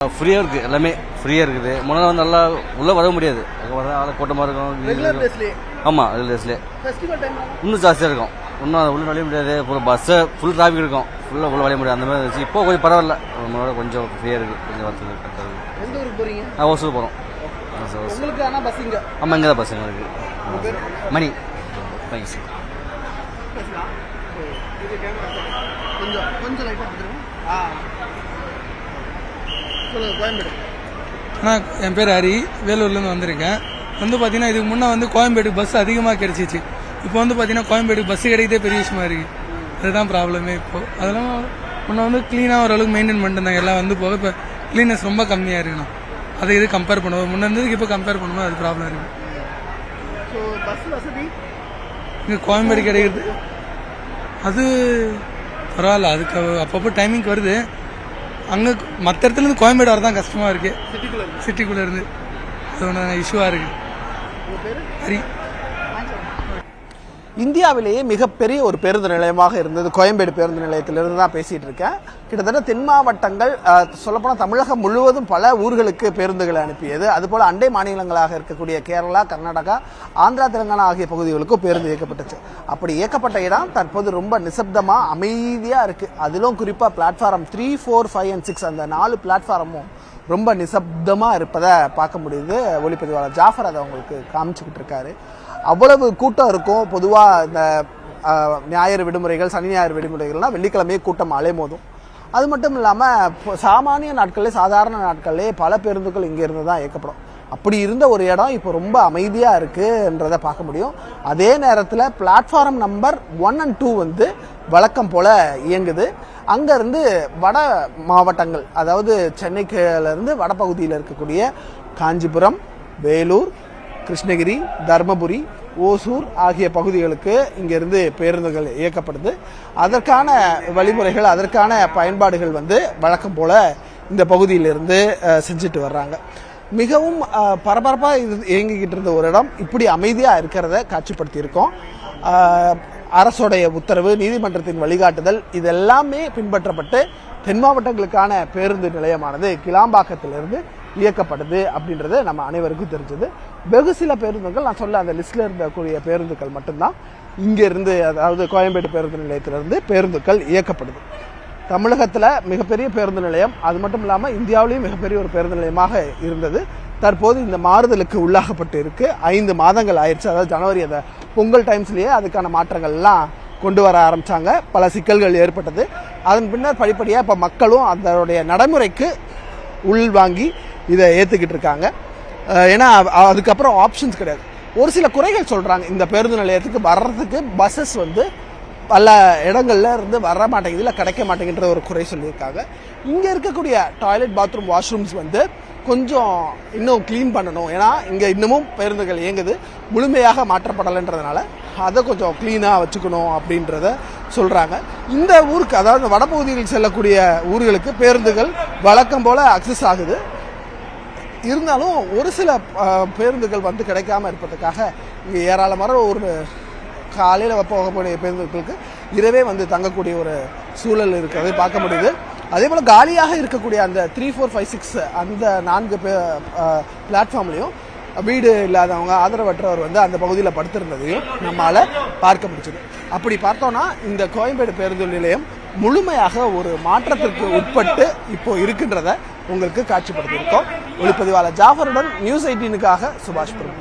ஃப்ரீயாக இருக்குது, எல்லாமே ஃப்ரீயாக இருக்குது. முன்னாடி வந்து நல்லா உள்ளே வர முடியாது, வர கூட்டமாக இருக்கும். ஆமாம், ரெகுலர் டேஸ்லேயே இன்னும் ஜாஸ்தியாக இருக்கும். இன்னும் உள்ள வளைய முடியாது, அப்புறம் பஸ்ஸை ஃபுல் டிராஃபிக் இருக்கும், ஃபுல்லாக உள்ள வளைய முடியாது. அந்த மாதிரி இருந்துச்சு. இப்போ கொஞ்சம் பரவாயில்ல, முன்னாடி கொஞ்சம் ஃப்ரீயாக இருக்குது, கொஞ்சம் வரத்துக்கு கரெக்டாக இருக்குது. எந்த ஊருக்கு போகிறீங்க? ஓசூர் போகிறோம். உங்களுக்கு ஆனால் பஸ் இங்கே? ஆமாம், இங்கே தான் பஸ்ஸுங்க இருக்குது. மணி தேங்க்ஸ். கொஞ்சம் லைட்டாக சொல்லுங்கள். கோயம்பேடு. ஆனால் என் பேர் ஹரி, வேலூர்லேருந்து வந்திருக்கேன். வந்து பார்த்தீங்கன்னா இதுக்கு முன்னே வந்து கோயம்பேடு பஸ் அதிகமாக கிடைச்சிச்சு. இப்போ வந்து பார்த்தீங்கன்னா கோயம்பேடு பஸ் கிடைக்கிறதே பெரிய விஷயமா இருக்குது. அதுதான் ப்ராப்ளமே இப்போது. அதெல்லாம் முன்னே வந்து க்ளீனாக ஓரளவுக்கு மெயின்டைன் பண்ணிட்டு எல்லாம் வந்து போக இப்போ க்ளீனஸ் ரொம்ப கம்மியாக இருக்கணும். அதை இது கம்பேர் பண்ணுவோம், முன்னே இருந்ததுக்கு இப்போ கம்பேர் பண்ணுவோம், அது ப்ராப்ளம் இருக்குது. ஸோ பஸ் வசதி இங்கே கோயம்பேடு கிடைக்கிறது அது பரவாயில்ல, அதுக்கு அப்பப்போ டைமிங்க்கு வருது. அங்கே மற்ற இடத்துலேருந்து கோயம்பேடு வரதான் கஷ்டமாக இருக்குது, சிட்டிக்குள்ளே இருந்து. அது ஒன்று இஷ்யூவாக இருக்குது. ஹரி. இந்தியாவிலேயே மிகப்பெரிய ஒரு பேருந்து நிலையமாக இருந்தது கோயம்பேடு பேருந்து நிலையத்திலிருந்து தான் பேசிகிட்டு இருக்கேன். கிட்டத்தட்ட தென் மாவட்டங்கள், சொல்லப்போனால் தமிழகம் முழுவதும் பல ஊர்களுக்கு பேருந்துகளை அனுப்பியது. அதுபோல் அண்டை மாநிலங்களாக இருக்கக்கூடிய கேரளா, கர்நாடகா, ஆந்திரா, தெலுங்கானா ஆகிய பகுதிகளுக்கும் பேருந்து இயக்கப்பட்டுச்சு. அப்படி இயக்கப்பட்ட இடம் தற்போது ரொம்ப நிசப்தமாக அமைதியாக இருக்குது. அதிலும் குறிப்பாக பிளாட்ஃபார்ம் 3, 4, 5 and 6 அந்த 4 பிளாட்ஃபார்மும் ரொம்ப நிசப்தமாக இருப்பதை பார்க்க முடியுது. ஒளிப்பதிவாளர் ஜாஃபர் அதை உங்களுக்கு காமிச்சுக்கிட்டு இருக்காரு. அவ்வளவு கூட்டம் இருக்கும். பொதுவாக இந்த ஞாயிறு விடுமுறைகள், சனி ஞாயிறு விடுமுறைகள்னால் வெள்ளிக்கிழமையே கூட்டம் அலைமோதும். அது மட்டும் இல்லாமல் சாமானிய நாட்களே, சாதாரண நாட்களே பல பேருந்துகள் இங்கேருந்து தான் இயக்கப்படும். அப்படி இருந்த ஒரு இடம் இப்போ ரொம்ப அமைதியாக இருக்குன்றதை பார்க்க முடியும். அதே நேரத்தில் பிளாட்ஃபார்ம் நம்பர் 1 and 2 வந்து வழக்கம் போல் இயங்குது. அங்கேருந்து வட மாவட்டங்கள், அதாவது சென்னைக்குலேருந்து வடபகுதியில் இருக்கக்கூடிய காஞ்சிபுரம், வேலூர், கிருஷ்ணகிரி, தர்மபுரி, ஓசூர் ஆகிய பகுதிகளுக்கு இங்கிருந்து பேருந்துகள் இயக்கப்படுது. அதற்கான வழிமுறைகள், அதற்கான பயன்பாடுகள் வந்து வழக்கம் போல் இந்த பகுதியிலிருந்து செஞ்சுட்டு வர்றாங்க. மிகவும் பரபரப்பாக இது இயங்கிக்கிட்டு இருந்த ஒரு இடம் இப்படி அமைதியாக இருக்கிறத காட்சிப்படுத்தியிருக்கோம். அரசுடைய உத்தரவு, நீதிமன்றத்தின் வழிகாட்டுதல் இதெல்லாமே பின்பற்றப்பட்டு தென் மாவட்டங்களுக்கான பேருந்து நிலையமானது கிளாம்பாக்கத்திலிருந்து இயக்கப்படுது அப்படின்றது நம்ம அனைவருக்கும் தெரிஞ்சது. வெகு சில பேருந்துகள், நான் சொல்ல அந்த லிஸ்ட்ல இருக்கக்கூடிய பேருந்துகள் மட்டும்தான் இங்கிருந்து, அதாவது கோயம்பேடு பேருந்து நிலையத்திலிருந்து பேருந்துகள் இயக்கப்படுது. தமிழகத்தில் மிகப்பெரிய பேருந்து நிலையம், அது மட்டும் இல்லாமல் இந்தியாவிலேயும் மிகப்பெரிய ஒரு பேருந்து நிலையமாக இருந்தது. தற்போது இந்த மாறுதலுக்கு உள்ளாகப்பட்டு இருக்கு. 5 மாதங்கள் ஆயிடுச்சு. அதாவது ஜனவரி அந்த பொங்கல் டைம்ஸ்லேயே அதுக்கான மாற்றங்கள்லாம் கொண்டு வர ஆரம்பித்தாங்க. பல சிக்கல்கள் ஏற்பட்டது. அதன் பின்னர் படிப்படியாக இப்போ மக்களும் அதனுடைய நடைமுறைக்கு உள்வாங்கி இதை ஏற்றுக்கிட்டு இருக்காங்க. ஏன்னா அதுக்கப்புறம் ஆப்ஷன்ஸ் கிடையாது. ஒரு சில குறைகள் சொல்கிறாங்க. இந்த பேருந்து நிலையத்துக்கு வர்றதுக்கு பஸ்ஸஸ் வந்து பல இடங்கள்ல இருந்து வர மாட்டேங்குது, இல்லை கிடைக்க மாட்டேங்குன்ற ஒரு குறை சொல்லியிருக்காங்க. இங்கே இருக்கக்கூடிய டாய்லெட், பாத்ரூம், வாஷ்ரூம்ஸ் வந்து கொஞ்சம் இன்னும் க்ளீன் பண்ணணும். ஏன்னா இங்கே இன்னமும் பேருந்துகள் இயங்குது, முழுமையாக மாற்றப்படலைன்றதுனால அதை கொஞ்சம் க்ளீனாக வச்சுக்கணும் அப்படின்றத சொல்கிறாங்க. இந்த ஊருக்கு, அதாவது வடபகுதியில் செல்லக்கூடிய ஊர்களுக்கு பேருந்துகள் வழக்கம் போல் அக்சஸ் ஆகுது. இருந்தாலும் ஒரு சில பேருந்துகள் வந்து கிடைக்காம இருப்பதற்காக இங்கே ஏராளமான ஒரு காலையில் போகக்கூடிய பேருந்துகளுக்கு இரவே வந்து தங்கக்கூடிய ஒரு சூழல் இருக்கிறதை பார்க்க முடியுது. அதே போல் காலியாக இருக்கக்கூடிய அந்த 3, 4, 5, 6 அந்த 4 பிளாட்ஃபார்ம்லையும் வீடு இல்லாதவங்க, ஆதரவற்றவர் வந்து அந்த பகுதியில் படுத்திருந்ததையும் நம்மளால் பார்க்க முடிச்சது. அப்படி பார்த்தோன்னா இந்த கோயம்பேடு பேருந்து நிலையம் முழுமையாக ஒரு மாற்றத்திற்கு உட்பட்டு இப்போ இருக்கின்றத உங்களுக்கு காட்சிப்படுத்தியிருக்கோம். ஒளிப்பதிவாளர் ஜாஃபருடன் நியூஸ் 18க்காக சுபாஷ் பிரபு.